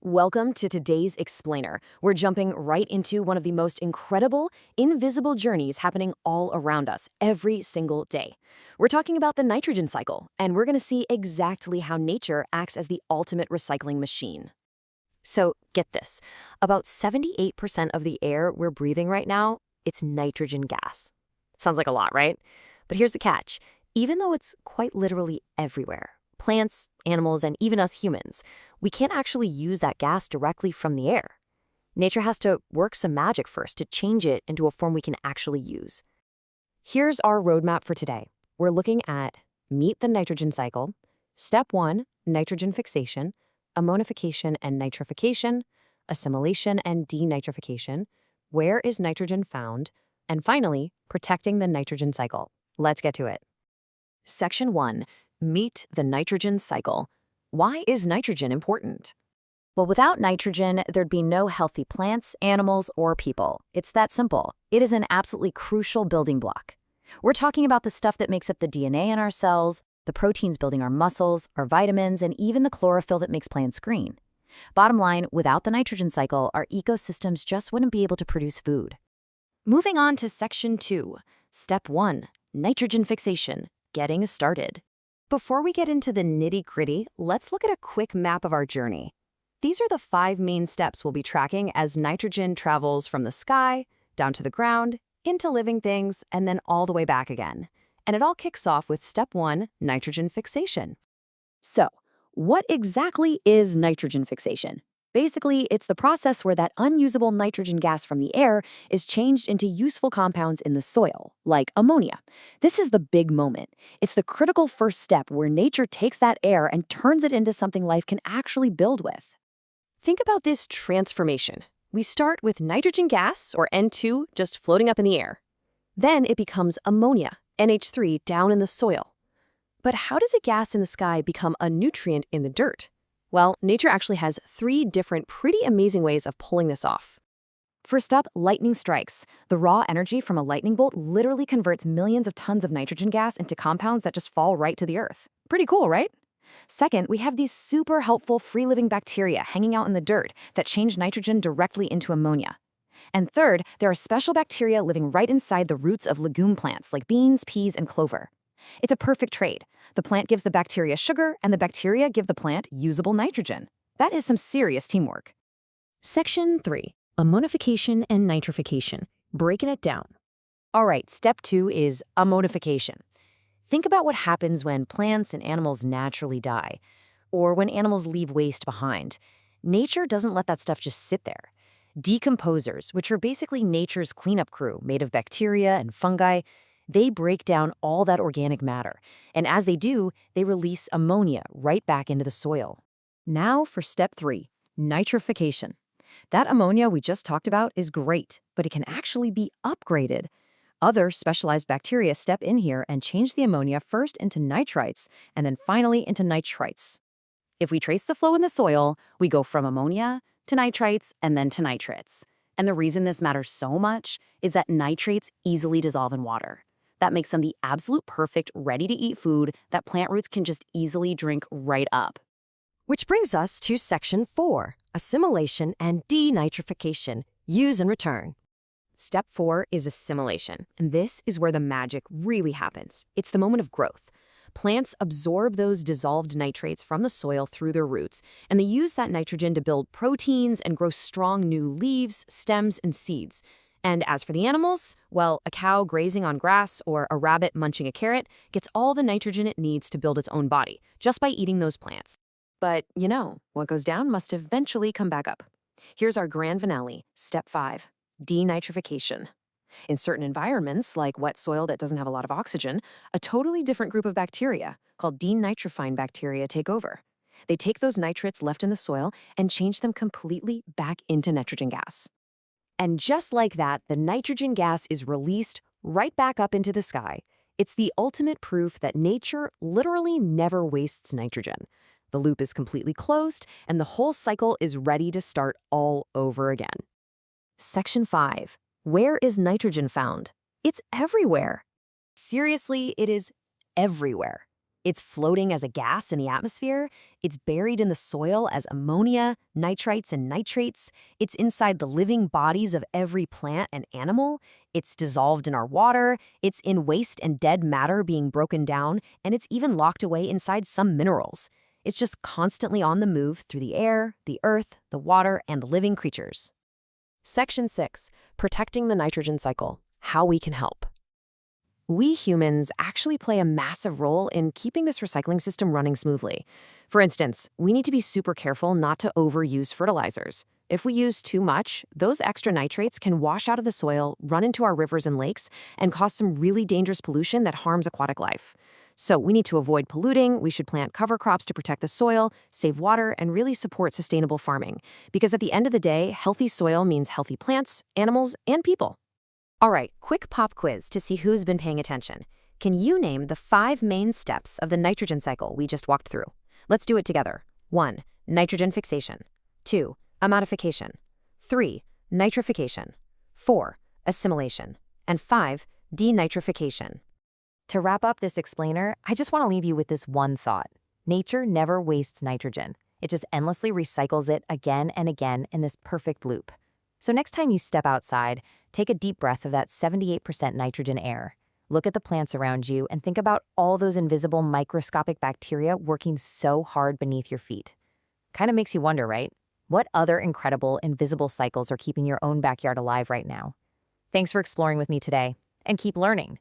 Welcome to today's Explainer. We're jumping right into one of the most incredible, invisible journeys happening all around us every single day. We're talking about the nitrogen cycle, and we're going to see exactly how nature acts as the ultimate recycling machine. So, get this. About 78% of the air we're breathing right now, it's nitrogen gas. Sounds like a lot, right? But here's the catch. Even though it's quite literally everywhere, plants, animals, and even us humans, we can't actually use that gas directly from the air. Nature has to work some magic first to change it into a form we can actually use. Here's our roadmap for today. We're looking at meet the nitrogen cycle, step 1, nitrogen fixation, ammonification and nitrification, assimilation and denitrification, where is nitrogen found, and finally, protecting the nitrogen cycle. Let's get to it. Section 1. Meet the nitrogen cycle. Why is nitrogen important? Well, without nitrogen, there'd be no healthy plants, animals, or people. It's that simple. It is an absolutely crucial building block. We're talking about the stuff that makes up the DNA in our cells, the proteins building our muscles, our vitamins, and even the chlorophyll that makes plants green. Bottom line, without the nitrogen cycle, our ecosystems just wouldn't be able to produce food. Moving on to Section 2. Step 1. Nitrogen fixation. Getting started. Before we get into the nitty-gritty, let's look at a quick map of our journey. These are the 5 main steps we'll be tracking as nitrogen travels from the sky, down to the ground, into living things, and then all the way back again. And it all kicks off with Step 1, nitrogen fixation. So, what exactly is nitrogen fixation? Basically, it's the process where that unusable nitrogen gas from the air is changed into useful compounds in the soil, like ammonia. This is the big moment. It's the critical first step where nature takes that air and turns it into something life can actually build with. Think about this transformation. We start with nitrogen gas, or N2, just floating up in the air. Then it becomes ammonia, NH3, down in the soil. But how does a gas in the sky become a nutrient in the dirt? Well, nature actually has 3 different pretty amazing ways of pulling this off. First up, lightning strikes. The raw energy from a lightning bolt literally converts millions of tons of nitrogen gas into compounds that just fall right to the earth. Pretty cool, right? Second, we have these super helpful free-living bacteria hanging out in the dirt that change nitrogen directly into ammonia. And third, there are special bacteria living right inside the roots of legume plants like beans, peas, and clover. It's a perfect trade. The plant gives the bacteria sugar, and the bacteria give the plant usable nitrogen. That is some serious teamwork. Section 3. Ammonification and nitrification. Breaking it down. All right, step 2 is ammonification. Think about what happens when plants and animals naturally die, or when animals leave waste behind. Nature doesn't let that stuff just sit there. Decomposers, which are basically nature's cleanup crew made of bacteria and fungi, they break down all that organic matter, and as they do, they release ammonia right back into the soil. Now for step 3, nitrification. That ammonia we just talked about is great, but it can actually be upgraded. Other specialized bacteria step in here and change the ammonia first into nitrites and then finally into nitrites. If we trace the flow in the soil, we go from ammonia to nitrites and then to nitrates. And the reason this matters so much is that nitrates easily dissolve in water. That makes them the absolute perfect, ready-to-eat food that plant roots can just easily drink right up. Which brings us to Section 4, assimilation and denitrification, use and return. Step 4 is assimilation, and this is where the magic really happens. It's the moment of growth. Plants absorb those dissolved nitrates from the soil through their roots, and they use that nitrogen to build proteins and grow strong new leaves, stems, and seeds. And as for the animals, well, a cow grazing on grass or a rabbit munching a carrot gets all the nitrogen it needs to build its own body, just by eating those plants. But, what goes down must eventually come back up. Here's our grand finale, Step 5, denitrification. In certain environments, like wet soil that doesn't have a lot of oxygen, a totally different group of bacteria, called denitrifying bacteria, take over. They take those nitrates left in the soil and change them completely back into nitrogen gas. And just like that, the nitrogen gas is released right back up into the sky. It's the ultimate proof that nature literally never wastes nitrogen. The loop is completely closed, and the whole cycle is ready to start all over again. Section 5. Where is nitrogen found? It's everywhere. Seriously, it is everywhere. It's floating as a gas in the atmosphere. It's buried in the soil as ammonia, nitrites, and nitrates. It's inside the living bodies of every plant and animal. It's dissolved in our water. It's in waste and dead matter being broken down. And it's even locked away inside some minerals. It's just constantly on the move through the air, the earth, the water, and the living creatures. Section 6. Protecting the nitrogen cycle. How we can help. We humans actually play a massive role in keeping this recycling system running smoothly. For instance, we need to be super careful not to overuse fertilizers. If we use too much, those extra nitrates can wash out of the soil, run into our rivers and lakes, and cause some really dangerous pollution that harms aquatic life. So we need to avoid polluting, we should plant cover crops to protect the soil, save water, and really support sustainable farming. Because at the end of the day, healthy soil means healthy plants, animals, and people. All right, quick pop quiz to see who's been paying attention. Can you name the 5 main steps of the nitrogen cycle we just walked through? Let's do it together. 1. Nitrogen fixation. 2. Amodification. 3. Nitrification. 4. Assimilation. And 5. Denitrification. To wrap up this explainer, I just want to leave you with this one thought. Nature never wastes nitrogen. It just endlessly recycles it again and again in this perfect loop. So next time you step outside, take a deep breath of that 78% nitrogen air. Look at the plants around you and think about all those invisible microscopic bacteria working so hard beneath your feet. Kind of makes you wonder, right? What other incredible invisible cycles are keeping your own backyard alive right now? Thanks for exploring with me today, and keep learning.